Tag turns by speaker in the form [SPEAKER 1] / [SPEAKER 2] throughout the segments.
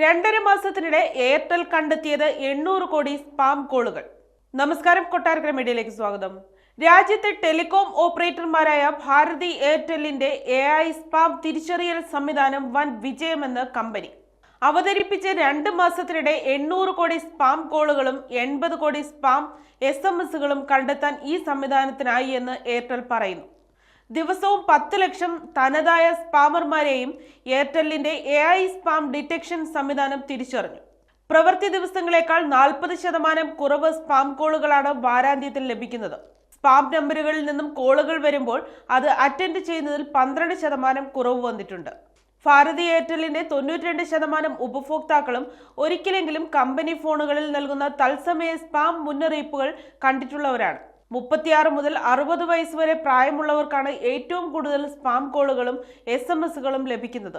[SPEAKER 1] 2.5 മാസത്തിനിടെ എയർടെൽ കണ്ടെത്തിയത് 800 കോടി സ്പാം കോളുകൾ. നമസ്കാരം, കൊട്ടാരക്കര മീഡിയയിലേക്ക് സ്വാഗതം. രാജ്യത്തെ ടെലികോം ഓപ്പറേറ്റർമാരായ ഭാരതി എയർടെല്ലിന്റെ AI സ്പാം തിരിച്ചറിയൽ സംവിധാനം വൻ വിജയമെന്ന് കമ്പനി. അവതരിപ്പിച്ച 2 മാസത്തിനിടെ 800 കോടി സ്പാം കോളുകളും 80 കോടി സ്പാം SMS-കളും കണ്ടെത്താൻ ഈ സംവിധാനത്തിനായി എന്ന് എയർടെൽ പറയുന്നു. ദിവസവും 10 ലക്ഷം തനതായ സ്പാമർമാരെയും എയർടെല്ലിന്റെ AI സ്പാം ഡിറ്റക്ഷൻ സംവിധാനം തിരിച്ചറിഞ്ഞു. പ്രവൃത്തി ദിവസങ്ങളേക്കാൾ 40% കുറവ് സ്പാം കോളുകളാണ് വാരാന്ത്യത്തിൽ ലഭിക്കുന്നത്. സ്പാം നമ്പറുകളിൽ നിന്നും കോളുകൾ വരുമ്പോൾ അത് അറ്റൻഡ് ചെയ്യുന്നതിൽ 12% കുറവ് വന്നിട്ടുണ്ട്. ഭാരതി എയർടെല്ലിന്റെ 92% ഉപഭോക്താക്കളും ഒരിക്കലെങ്കിലും കമ്പനി ഫോണുകളിൽ നൽകുന്ന തത്സമയ സ്പാം മുന്നറിയിപ്പുകൾ കണ്ടിട്ടുള്ളവരാണ്. 36 മുതൽ 60 വയസ്സ് വരെ പ്രായമുള്ളവർക്കാണ് ഏറ്റവും കൂടുതൽ സ്പാം കോളുകളും SMS-കളും ലഭിക്കുന്നത്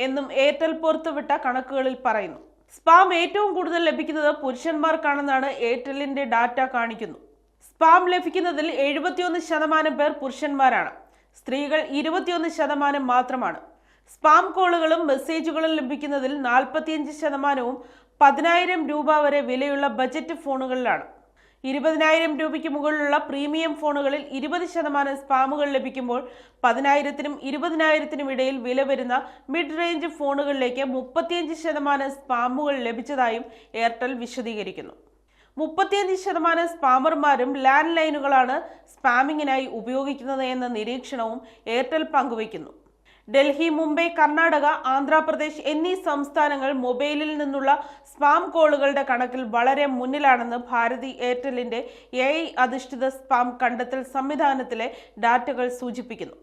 [SPEAKER 1] എന്നും എയർടെൽ പുറത്തുവിട്ട കണക്കുകളിൽ പറയുന്നു. സ്പാം ഏറ്റവും കൂടുതൽ ലഭിക്കുന്നത് പുരുഷന്മാർക്കാണെന്നാണ് എയർടെല്ലിന്റെ ഡാറ്റ കാണിക്കുന്നു. സ്പാം ലഭിക്കുന്നതിൽ 71% പേർ പുരുഷന്മാരാണ്. സ്ത്രീകൾ 21% മാത്രമാണ്. സ്പാം കോളുകളും മെസ്സേജുകളും ലഭിക്കുന്നതിൽ 45%വും 10,000 രൂപ വരെ വിലയുള്ള ബജറ്റ് ഫോണുകളിലാണ്. 20,000 രൂപയ്ക്ക് മുകളിലുള്ള പ്രീമിയം ഫോണുകളിൽ 20% സ്പാമുകൾ ലഭിക്കുമ്പോൾ 10,000-നും 20,000-നും ഇടയിൽ വില വരുന്ന മിഡ് റേഞ്ച് ഫോണുകളിലേക്ക് 35% സ്പാമുകൾ ലഭിച്ചതായും എയർടെൽ വിശദീകരിക്കുന്നു. 35% സ്പാമർമാരും ലാൻഡ് ലൈനുകളാണ് സ്പാമിങ്ങിനായി ഉപയോഗിക്കുന്നത് എന്ന നിരീക്ഷണവും എയർടെൽ പങ്കുവയ്ക്കുന്നു. ഡൽഹി, മുംബൈ, കർണാടക, ആന്ധ്രാപ്രദേശ് എന്നീ സംസ്ഥാനങ്ങൾ മൊബൈലിൽ നിന്നുള്ള സ്പാം കോളുകളുടെ കണക്കിൽ വളരെ മുന്നിലാണെന്ന് ഭാരതി എയർടെല്ലിന്റെ AI അധിഷ്ഠിത സ്പാം കണ്ടെത്തൽ സംവിധാനത്തിലെ ഡാറ്റകൾ സൂചിപ്പിക്കുന്നു.